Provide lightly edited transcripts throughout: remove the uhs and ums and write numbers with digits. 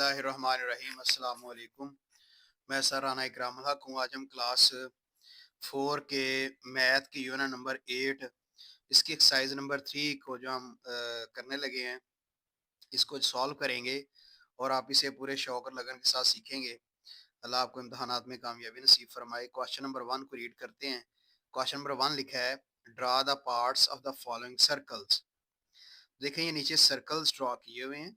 बिस्मिल्लाहिर्रहमानिर्रहीम अस्सलाम वालेकुम। मैं सर राना इकराम हक हूँ। आज हम क्लास 4 के मैथ की यूनिट नंबर 8 इसकी एक्सरसाइज नंबर 3 को जो हम करने लगे हैं, इसको सॉल्व करेंगे और आप इसे पूरे शौक और लगन के साथ सीखेंगे। अल्लाह आपको इम्तहानात में कामयाबी नसीब फरमाए। क्वेश्चन नंबर 1 को रीड करते हैं। क्वेश्चन नंबर 1 लिखा है, draw the parts of the following circles. देखें, ये नीचे सर्कल्स ड्रॉ किए हुए हैं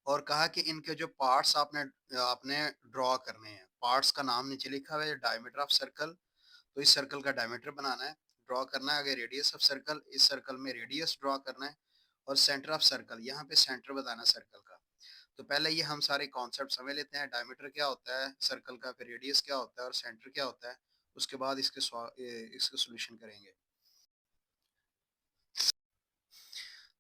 और कहा कि इनके जो पार्ट्स आपने आपने ड्रॉ करने हैं। पार्ट्स का नाम नीचे लिखा हुआ है, डायमीटर ऑफ सर्कल। तो इस सर्कल का डायमीटर बनाना है, ड्रॉ करना है। आगे रेडियस ऑफ सर्कल, इस सर्कल में रेडियस ड्रॉ करना है। और सेंटर ऑफ सर्कल, यहाँ पे सेंटर बताना है सर्कल का। तो पहले ये हम सारे कॉन्सेप्ट समझ लेते हैं। डायमीटर क्या होता है सर्कल का, फिर रेडियस क्या होता है और सेंटर क्या होता है। उसके बाद इसके सोल्यूशन करेंगे।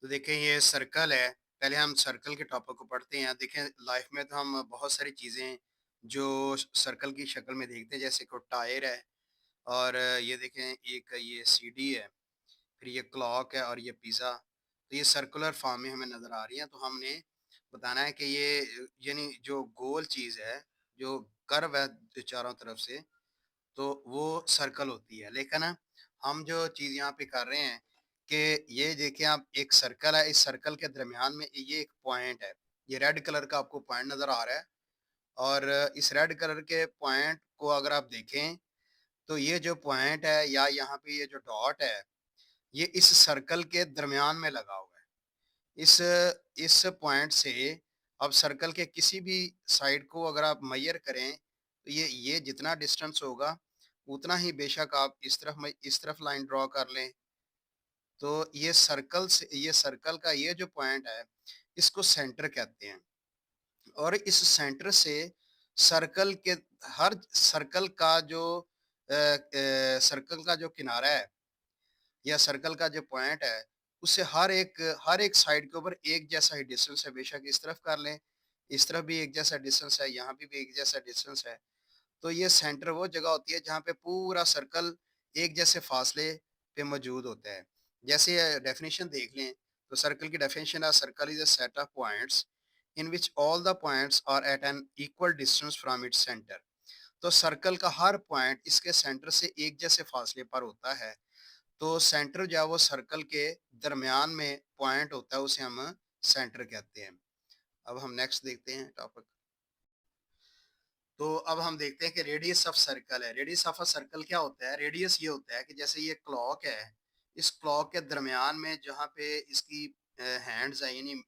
तो देखें, ये सर्कल है। पहले हम सर्कल के टॉपिक को पढ़ते हैं। देखें, लाइफ में तो हम बहुत सारी चीज़ें जो सर्कल की शक्ल में देखते हैं, जैसे कोई टायर है और ये देखें, एक ये सीढ़ी है, फिर ये क्लॉक है और ये पिज़्ज़ा। तो ये सर्कुलर फॉर्म में हमें नज़र आ रही हैं। तो हमने बताना है कि ये यानी जो गोल चीज़ है, जो कर्व है चारों तरफ से, तो वो सर्कल होती है। लेकिन हम जो चीज़ यहाँ पे कर रहे हैं कि ये देखिए, आप एक सर्कल है, इस सर्कल के दरमियान में ये एक पॉइंट है। ये रेड कलर का आपको पॉइंट नज़र आ रहा है और इस रेड कलर के पॉइंट को अगर आप देखें, तो ये जो पॉइंट है या यहाँ पे ये जो डॉट है, ये इस सर्कल के दरमियान में लगा हुआ है। इस पॉइंट से अब सर्कल के किसी भी साइड को अगर आप मेजर करें, तो ये जितना डिस्टेंस होगा उतना ही बेशक आप इस तरफ लाइन ड्रॉ कर लें। तो ये सर्कल का ये जो पॉइंट है, इसको सेंटर कहते हैं। और इस सेंटर से सर्कल के हर सर्कल का जो सर्कल का जो किनारा है या सर्कल का जो पॉइंट है, उससे हर एक साइड के ऊपर एक जैसा ही डिस्टेंस है। बेशक इस तरफ कर लें, इस तरफ भी एक जैसा डिस्टेंस है, यहाँ पे भी एक जैसा डिस्टेंस है। तो ये सेंटर वो जगह होती है जहाँ पे पूरा सर्कल एक जैसे फासले पे मौजूद होता है। जैसे डेफिनेशन देख लें, तो सर्कल की डेफिनेशन है, circle is a set of points in which all the points are at an equal distance from its centre. तो सर्कल का हर पॉइंट इसके सेंटर से एक जैसे फासले पर होता है। तो सेंटर जो है वो सर्कल के दरमियान में पॉइंट होता है, उसे हम सेंटर कहते हैं। अब हम नेक्स्ट देखते हैं टॉपिक। तो अब हम देखते हैं कि रेडियस ऑफ सर्कल है। रेडियस ऑफ अ सर्कल क्या होता है? रेडियस ये होता है कि जैसे ये क्लॉक है, इस क्लॉक के दरमियान में जहाँ पे इसकी हैंड्स है, यानी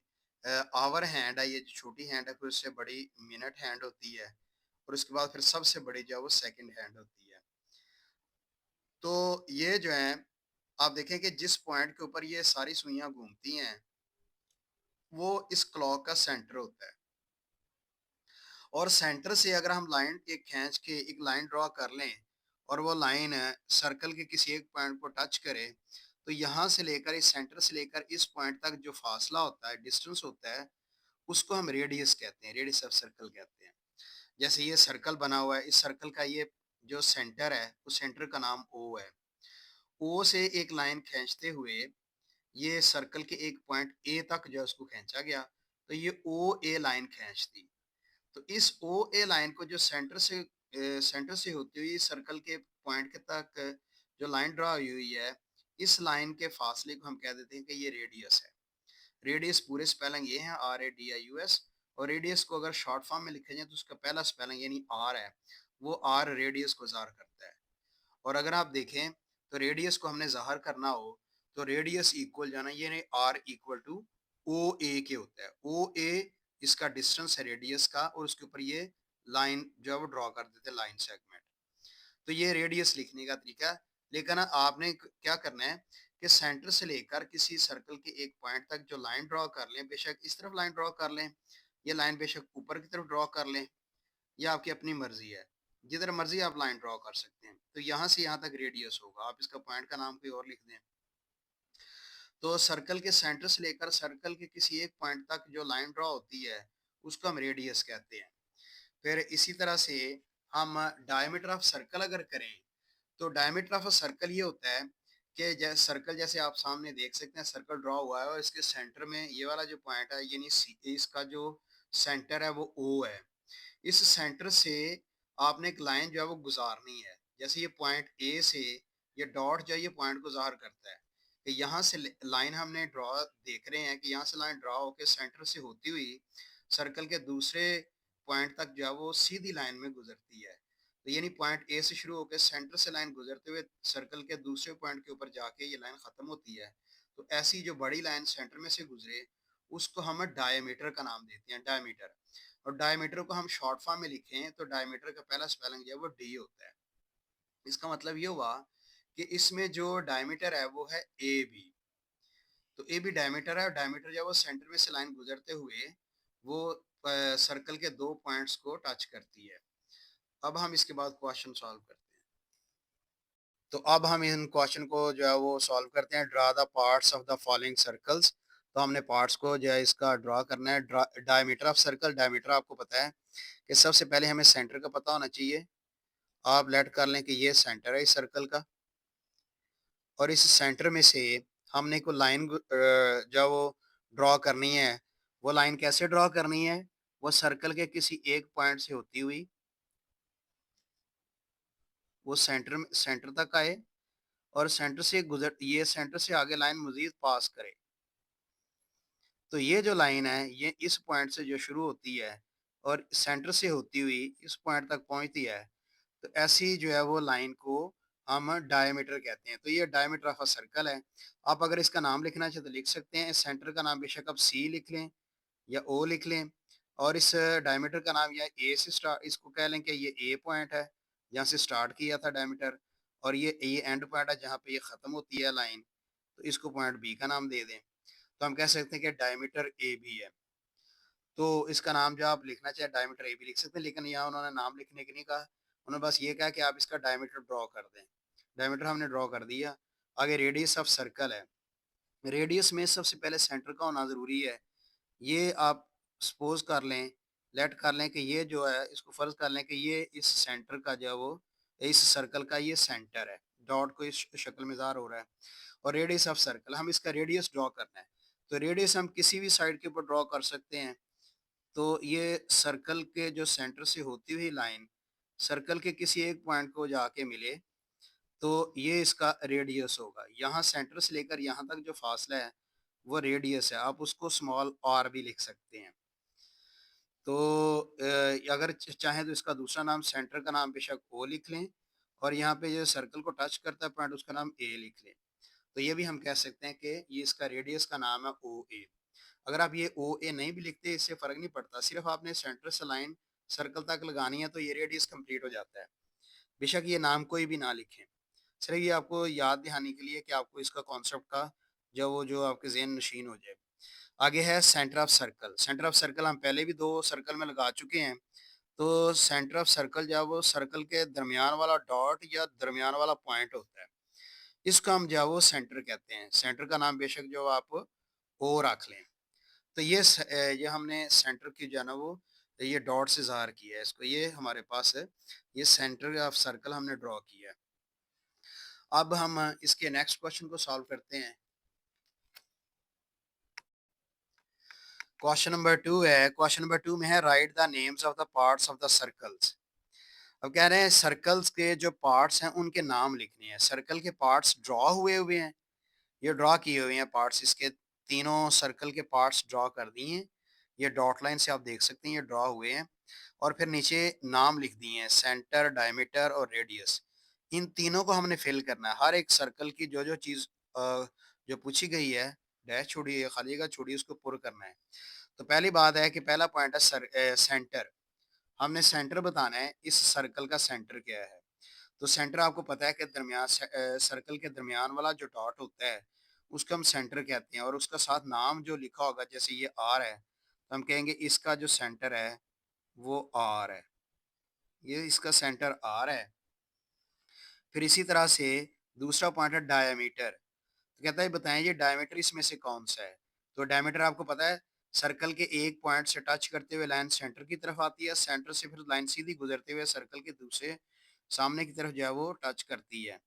आवर हैंड है, ये जो छोटी हैंड है, फिर उससे बड़ी मिनट हैंड होती है और उसके बाद फिर सबसे बड़ी जो है वो सेकंड हैंड होती है। तो ये जो है, आप देखें कि जिस पॉइंट के ऊपर ये सारी सुइयां घूमती हैं, वो इस क्लॉक का सेंटर होता है। और सेंटर से अगर हम लाइन एक खींच के एक लाइन ड्रॉ कर लें और वो लाइन सर्कल के किसी एक पॉइंट को टच करे, तो यहाँ से लेकर इस सेंटर से लेकर इस पॉइंट तक जो फासला होता है, डिस्टेंस होता है, उसको हम रेडियस कहते हैं, रेडियस ऑफ सर्कल कहते हैं। जैसे ये सर्कल बना हुआ है, इस सर्कल का ये जो सेंटर है, उस सेंटर का नाम ओ है। ओ से एक लाइन खींचते हुए ये सर्कल के एक पॉइंट ए तक जो है उसको खींचा गया, तो ये ओ ए लाइन खींच दी। तो इस ओ ए लाइन को जो सेंटर से होती हुई सर्कल के पॉइंट के तक जो लाइन ड्रा हुई हुई है, इस लाइन के फासले को हम कह देते हैं कि ये रेडियस है। रेडियस पूरे स्पेलिंग ये है, R A D I U S. और रेडियस को अगर शॉर्ट फॉर्म में लिखा जाए तो उसका पहला स्पेलिंग यानी आर है, वो आर रेडियस को ज़ाहिर करता है। और अगर आप देखें, तो रेडियस को हमने ज़ाहिर करना हो, तो रेडियस इक्वल जाना, ये आर इक्वल टू ओ ए के होता है। ओ ए इसका डिस्टेंस है रेडियस का, और उसके ऊपर ये लाइन जो है वो ड्रॉ कर देते हैं, लाइन सेगमेंट। तो ये रेडियस लिखने का तरीका है। लेकिन आपने क्या करना है कि सेंटर से लेकर किसी सर्कल के एक पॉइंट तक जो लाइन ड्रॉ कर लें, बेशक इस तरफ लाइन ड्रॉ कर लें, ये लाइन बेशक ऊपर की तरफ ड्रॉ कर लें, या आपकी अपनी मर्जी है, जिधर मर्जी आप लाइन ड्रॉ कर सकते हैं। तो यहाँ से यहाँ तक रेडियस होगा, आप इसका पॉइंट का नाम कोई और लिख दें। तो सर्कल के सेंटर से लेकर सर्कल के किसी एक पॉइंट तक जो लाइन ड्रॉ होती है, उसको हम रेडियस कहते हैं। फिर इसी तरह से हम डायमीटर ऑफ सर्कल अगर करें, तो डायमीटर ऑफ अ सर्कल ये होता है कि जैसे सर्कल, जैसे आप सामने देख सकते हैं, सर्कल ड्रॉ हुआ है और इसके सेंटर में ये वाला जो पॉइंट है, यानी इसका जो सेंटर है वो ओ है। इस सेंटर से आपने एक लाइन जो है वो गुजारनी है। जैसे ये पॉइंट ए से ये डॉट जो है ये पॉइंट को ज़ाहिर करता है कि यहाँ से लाइन हमने ड्रॉ देख रहे हैं कि यहाँ से लाइन ड्रॉ होकर सेंटर से होती हुई सर्कल के दूसरे पॉइंट तक जो है वो सीधी लाइन में गुजरती है। तो यानी पॉइंट ए से शुरू होकर सेंटर से लाइन गुजरते हुए सर्कल के दूसरे पॉइंट के ऊपर जाके ये लाइन ख़त्म होती है। तो ऐसी जो बड़ी लाइन सेंटर में से गुजरे उसको हम डायमीटर का नाम देते हैं, डायमीटर। और डायमीटर को हम शॉर्ट फॉर्म में लिखें तो डायमीटर का पहला स्पेलिंग जो है वो डी होता है। इसका मतलब ये हुआ कि इसमें जो डायमीटर है वो है ए बी। तो ए बी डायमीटर है और डायमीटर जो है वो सेंटर में से लाइन गुजरते हुए वो सर्कल के दो पॉइंट्स को टच करती है। अब हम इसके बाद क्वेश्चन सॉल्व करते हैं। तो अब हम इन क्वेश्चन को जो है वो सॉल्व करते हैं। Draw the parts of the following circles. तो हमने पार्ट्स को जो है इसका ड्रा करना है। डायमीटर ऑफ सर्कल, डायमीटर आपको पता है कि सबसे पहले हमें सेंटर का पता होना चाहिए। आप लेट कर लें कि ये सेंटर है इस सर्कल का और इस सेंटर में से हमने को लाइन जो वो ड्रॉ करनी है। वो लाइन कैसे ड्रॉ करनी है? वो सर्कल के किसी एक पॉइंट से होती हुई वो सेंटर तक आए और सेंटर से गुजर ये सेंटर से आगे लाइन मजीद पास करे। तो ये जो लाइन है ये इस पॉइंट से जो शुरू होती है और सेंटर से होती हुई इस पॉइंट तक पहुंचती है। तो ऐसी जो है वो लाइन को हम डायमीटर कहते हैं। तो ये डायमीटर ऑफ अ सर्कल है। आप अगर इसका नाम लिखना चाहे तो लिख सकते हैं। इस सेंटर का नाम बेशक आप सी लिख लें या ओ लिख लें और इस डायमीटर का नाम या ए से स्टार्ट इसको कह लें कि ये ए पॉइंट है जहाँ से स्टार्ट किया था डायमीटर और ये एंड पॉइंट है जहाँ पे ये ख़त्म होती है लाइन। तो इसको पॉइंट बी का नाम दे दें। तो हम कह सकते हैं कि डायमीटर ए बी है। तो इसका नाम जो आप लिखना चाहे डायमीटर ए बी लिख सकते हैं, लेकिन यहाँ उन्होंने नाम लिखने की नहीं कहा। उन्होंने बस ये कहा कि आप इसका डायमीटर ड्रॉ कर दें। डायमीटर हमने ड्रॉ कर दिया। आगे रेडियस ऑफ सर्कल है। रेडियस में सबसे पहले सेंटर का होना ज़रूरी है। ये आप सपोज कर लें, लेट कर लें कि ये जो है इसको फ़र्ज़ कर लें कि ये इस सेंटर का जो है वो इस सर्कल का ये सेंटर है। डॉट को इस शक्ल में ज़ाहिर हो रहा है और रेडियस ऑफ सर्कल हम इसका रेडियस ड्रॉ करना है। तो रेडियस हम किसी भी साइड के ऊपर ड्रॉ कर सकते हैं। तो ये सर्कल के जो सेंटर से होती हुई लाइन सर्कल के किसी एक पॉइंट को जाके मिले तो ये इसका रेडियस होगा। यहाँ सेंटर से लेकर यहाँ तक जो फासला है वो रेडियस है। आप उसको स्मॉल आर भी लिख सकते हैं। तो अगर चाहें तो इसका दूसरा नाम सेंटर का नाम बेशक ओ लिख लें और यहाँ पे जो सर्कल को टच करता है पॉइंट उसका नाम ए लिख लें। तो ये भी हम कह सकते हैं कि ये इसका रेडियस का नाम है ओ ए। अगर आप ये ओ ए नहीं भी लिखते इससे फ़र्क नहीं पड़ता। सिर्फ आपने सेंटर से लाइन सर्कल तक लगानी है तो ये रेडियस कंप्लीट हो जाता है। बेशक ये नाम कोई भी ना लिखें। सिर्फ ये आपको याद दिहाने के लिए कि आपको इसका कॉन्सेप्ट का जो आपके ज़हन नशीन हो जाए। आगे है centre of circle. Centre of circle हम पहले भी 2 सर्कल में लगा चुके हैं। तो सेंटर ऑफ सर्कल जो है वो सर्कल के दरमियान वाला डॉट या दरमियान वाला पॉइंट होता है। इसको हम जो है वो सेंटर कहते हैं। सेंटर का नाम बेशक जो आप ओ रख लें। तो ये हमने सेंटर की जो है ना वो ये डॉट से ज़ाहिर किया है इसको। ये हमारे पास है। ये सेंटर ऑफ सर्कल हमने ड्रॉ किया है। अब हम इसके नेक्स्ट क्वेश्चन को सॉल्व करते हैं। क्वेश्चन नंबर 2 है। क्वेश्चन नंबर 2 में है right the names of the parts of the circles. अब कह रहे हैं सर्कल्स के जो पार्ट्स हैं उनके नाम लिखने हैं। सर्कल के पार्ट्स ड्रॉ हुए हुए हैं। ये ड्रॉ किए हुए हैं पार्ट्स। इसके तीनों सर्कल के पार्ट्स ड्रॉ कर दिए हैं। ये डॉट लाइन से आप देख सकते हैं ये ड्रॉ हुए हैं और फिर नीचे नाम लिख दिए हैं सेंटर, डायमीटर और रेडियस। इन तीनों को हमने फिल करना है। हर एक सर्कल की जो चीज़ जो पूछी गई है डैश छोड़िए खाली जगह छोड़िए उसको पुर करना है। तो पहली बात है कि पहला पॉइंट है सेंटर। हमने सेंटर बताना है इस सर्कल का सेंटर क्या है। तो सेंटर आपको पता है कि सर्कल के दरमियान वाला जो डॉट होता है उसको हम सेंटर कहते हैं और उसका साथ नाम जो लिखा होगा जैसे ये आर है तो हम कहेंगे इसका जो सेंटर है वो आर है। ये इसका सेंटर आर है। फिर इसी तरह से दूसरा पॉइंट है डायमीटर। तो कहता है बताएं ये डायमीटर इसमें से कौन सा है। तो डायमीटर आपको पता है सर्कल के एक पॉइंट से टच करते हुए लाइन सेंटर की तरफ आती है। सेंटर से फिर लाइन सीधी गुजरते हुए सर्कल के दूसरे सामने की तरफ जो है वो टच करती है।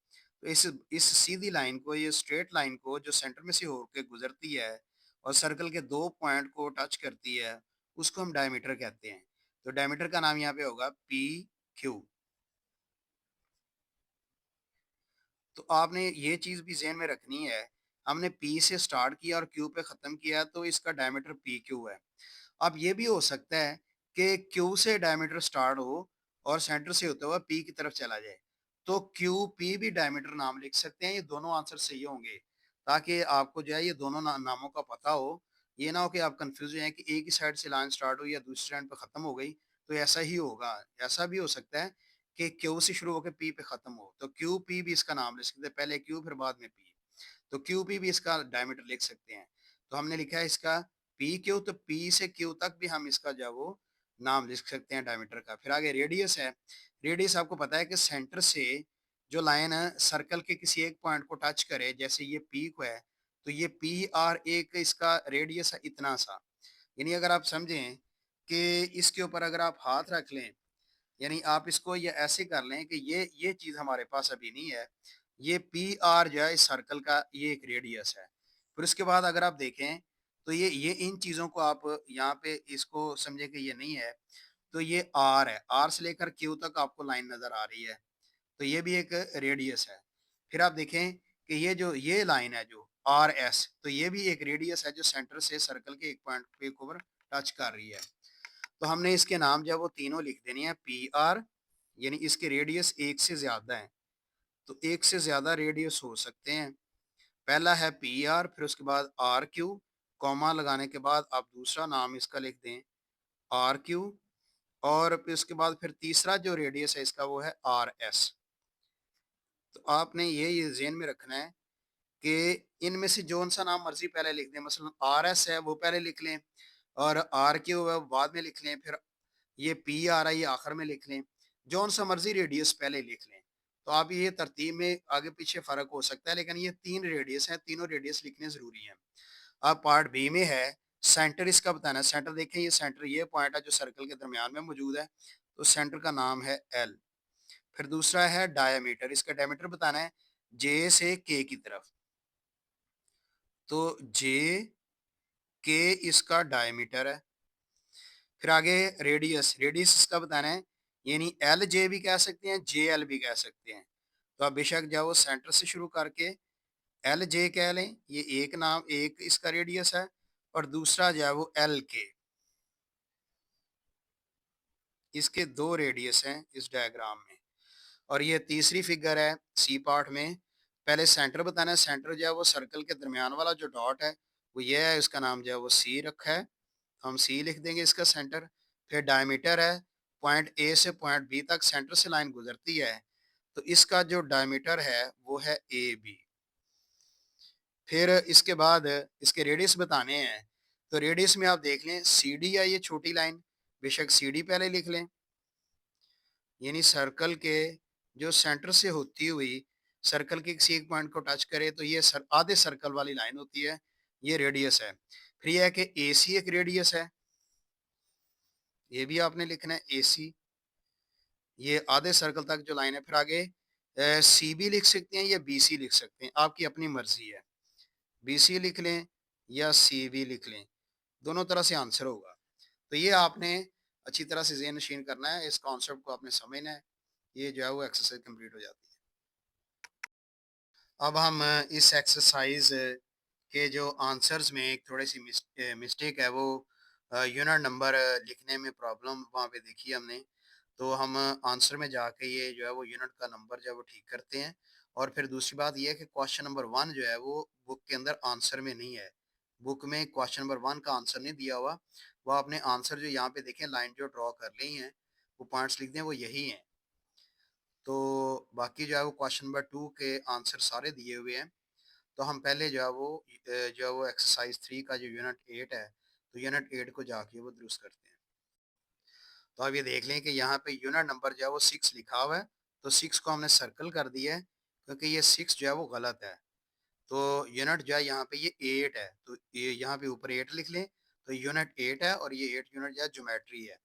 तो इस सीधी लाइन को ये स्ट्रेट लाइन को जो सेंटर में से होकर गुजरती है और सर्कल के दो पॉइंट को टच करती है उसको हम डायमीटर कहते हैं। तो डायमीटर का नाम यहाँ पे होगा पी क्यू। तो आपने ये चीज़ भी ज़हन में रखनी है, हमने पी से स्टार्ट किया और क्यू पे ख़त्म किया तो इसका डायमीटर पी क्यू है। अब ये भी हो सकता है कि क्यू से डायमीटर स्टार्ट हो और सेंटर से होता हुआ पी की तरफ चला जाए। तो क्यू पी भी डायमीटर नाम लिख सकते हैं, ये दोनों आंसर सही होंगे। ताकि आपको जो है ये दोनों नामों का पता हो। ये ना हो कि आप कंफ्यूज हो जाएं कि एक ही साइड से लाइन स्टार्ट हुई या दूसरी लाइन पे खत्म हो गई। तो ऐसा ही होगा। ऐसा भी हो सकता है कि क्यू से शुरू होकर पी पे खत्म हो। तो क्यू पी भी इसका नाम लिख सकते हैं, पहले क्यू फिर बाद में पी। तो क्यू पी भी इसका डायमीटर लिख सकते हैं। तो हमने लिखा है इसका पी क्यू, तो पी से क्यू तक भी हम इसका जो है वो नाम लिख सकते हैं डायमीटर का। फिर आगे रेडियस है। रेडियस आपको पता है कि सेंटर से जो लाइन है सर्कल के किसी एक पॉइंट को टच करे, जैसे ये पी को है, तो ये पी आर एक इसका रेडियस है इतना सा। यानी अगर आप समझें कि इसके ऊपर अगर आप हाथ रख लें, यानी आप इसको ये ऐसे कर लें कि ये चीज़ हमारे पास अभी नहीं है। ये पी आर जो है इस सर्कल का ये एक रेडियस है। फिर उसके बाद अगर आप देखें तो ये इन चीज़ों को आप यहाँ पे इसको समझे कि ये नहीं है। तो ये आर है, आर से लेकर क्यू तक आपको लाइन नज़र आ रही है। तो ये भी एक रेडियस है। फिर आप देखें कि ये लाइन है जो आर एस, तो ये भी एक रेडियस है जो सेंटर से सर्कल के एक पॉइंट पे ऊपर टच कर रही है। तो हमने इसके नाम जो है वो तीनों लिख देनी है पी आर, यानी इसके रेडियस एक से ज्यादा है। तो एक से ज्यादा रेडियस हो सकते हैं। पहला है पी आर, फिर उसके बाद आर क्यू, कॉमा लगाने के बाद आप दूसरा नाम इसका लिख दें आर क्यू, और फिर उसके बाद फिर तीसरा जो रेडियस है इसका वो है आर एस। तो आपने ये ज़हन में रखना है कि इनमें से जौन सा नाम मर्जी पहले लिख दें, मसलन आर एस है वो पहले लिख लें और आर क्यू है वो बाद में लिख लें, फिर ये पी आ रहा है ये आखिर में लिख लें, जौन सा मर्जी रेडियस पहले लिख लें। तो आप ये तरतीब में आगे पीछे फ़र्क हो सकता है, लेकिन ये 3 रेडियस हैं, तीनों रेडियस लिखने ज़रूरी हैं। अब पार्ट बी में है सेंटर इसका बताना है। सेंटर देखें, ये सेंटर ये पॉइंट है जो सर्कल के दरमियान में मौजूद है, तो सेंटर का नाम है एल। फिर दूसरा है डायमीटर, इसका डायमीटर बताना है जे से के की तरफ। तो जे के इसका डायमीटर है। फिर आगे रेडियस, रेडियस इसका बताना है, यानी एल जे भी कह सकते हैं, जे एल भी कह सकते हैं। तो आप बेशक जाओ सेंटर से शुरू करके एल जे कह लें, ये एक नाम एक इसका रेडियस है, और दूसरा जो है वो एल के। इसके दो रेडियस हैं इस डायग्राम में। और ये तीसरी फिगर है सी पार्ट में। पहले सेंटर बताना है, सेंटर जो है वो सर्कल के दरमियान वाला जो डॉट है वो ये है, इसका नाम जो है वो सी रखा है, हम सी लिख देंगे इसका सेंटर। फिर डायमीटर है, पॉइंट ए से पॉइंट बी तक सेंटर से लाइन गुजरती है, तो इसका जो डायमीटर है वो है ए बी। फिर इसके बाद इसके रेडियस बताने हैं। तो रेडियस में आप देख लें सी डी है ये छोटी लाइन, बेशक सी डी पहले लिख लें, यानी सर्कल के जो सेंटर से होती हुई सर्कल के किसी एक पॉइंट को टच करे तो ये आधे सर्कल वाली लाइन होती है, ये रेडियस है। फिर यह है कि ए सी एक रेडियस है, ये भी आपने लिखना है ए सी, ये आधे सर्कल तक जो लाइन है। फिर आगे सी भी लिख सकते हैं या बी सी लिख सकते हैं, आपकी अपनी मर्जी है। बी सी लिख लें या सी भी लिख लें, दोनों तरह से आंसर होगा। तो ये आपने अच्छी तरह से ज़हन नशीन करना है, इस कॉन्सेप्ट को आपने समझना है। ये जो है वो एक्सरसाइज कंप्लीट हो जाती है। अब हम इस एक्सरसाइज के जो आंसर्स में एक थोड़ी सी मिस्टेक है वो यूनिट नंबर लिखने में प्रॉब्लम वहाँ पे देखी हमने। तो हम आंसर में जाके ये जो है वो यूनिट का नंबर जो है वो ठीक करते हैं। और फिर दूसरी बात ये है कि क्वेश्चन नंबर 1 जो है वो बुक के अंदर आंसर में नहीं है। बुक में क्वेश्चन नंबर 1 का आंसर नहीं दिया हुआ। वो आपने आंसर जो यहाँ पे देखें लाइन जो ड्रॉ कर ली है, वो पॉइंट्स लिख दें वो यही हैं। तो बाकी जो है वो क्वेश्चन नंबर 2 के आंसर सारे दिए हुए हैं। तो हम पहले जो है वो एक्सरसाइज 3 का जो यूनिट 8 है, तो यूनिट 8 को जाके वो दुरुस्त करते हैं। तो अब ये देख लें कि यहाँ पे यूनिट नंबर जो है वो 6 लिखा हुआ है, तो 6 को हमने सर्कल कर दिया है क्योंकि ये 6 जो है वो गलत है। तो यूनिट जो है यहाँ पे ये 8 है, तो ये यहाँ पे ऊपर 8 लिख लें, तो यूनिट 8 है और ये 8 यूनिट जो है ज्योमेट्री है।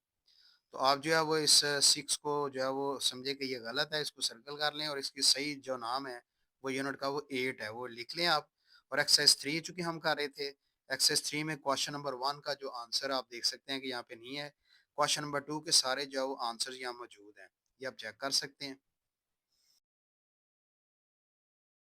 तो आप जो है वो इस 6 को जो है वो समझे कि ये गलत है, इसको सर्कल कर लें और इसकी सही जो नाम है वो यूनिट का वो 8 है, वो लिख लें आप। और एक्सरसाइज 3 चूँकि हम कर रहे थे, एक्सरसाइज 3 में क्वेश्चन नंबर 1 का जो आंसर आप देख सकते हैं कि यहाँ पे नहीं है। क्वेश्चन नंबर 2 के सारे जो आंसर यहाँ मौजूद हैं। ये आप चेक कर सकते हैं।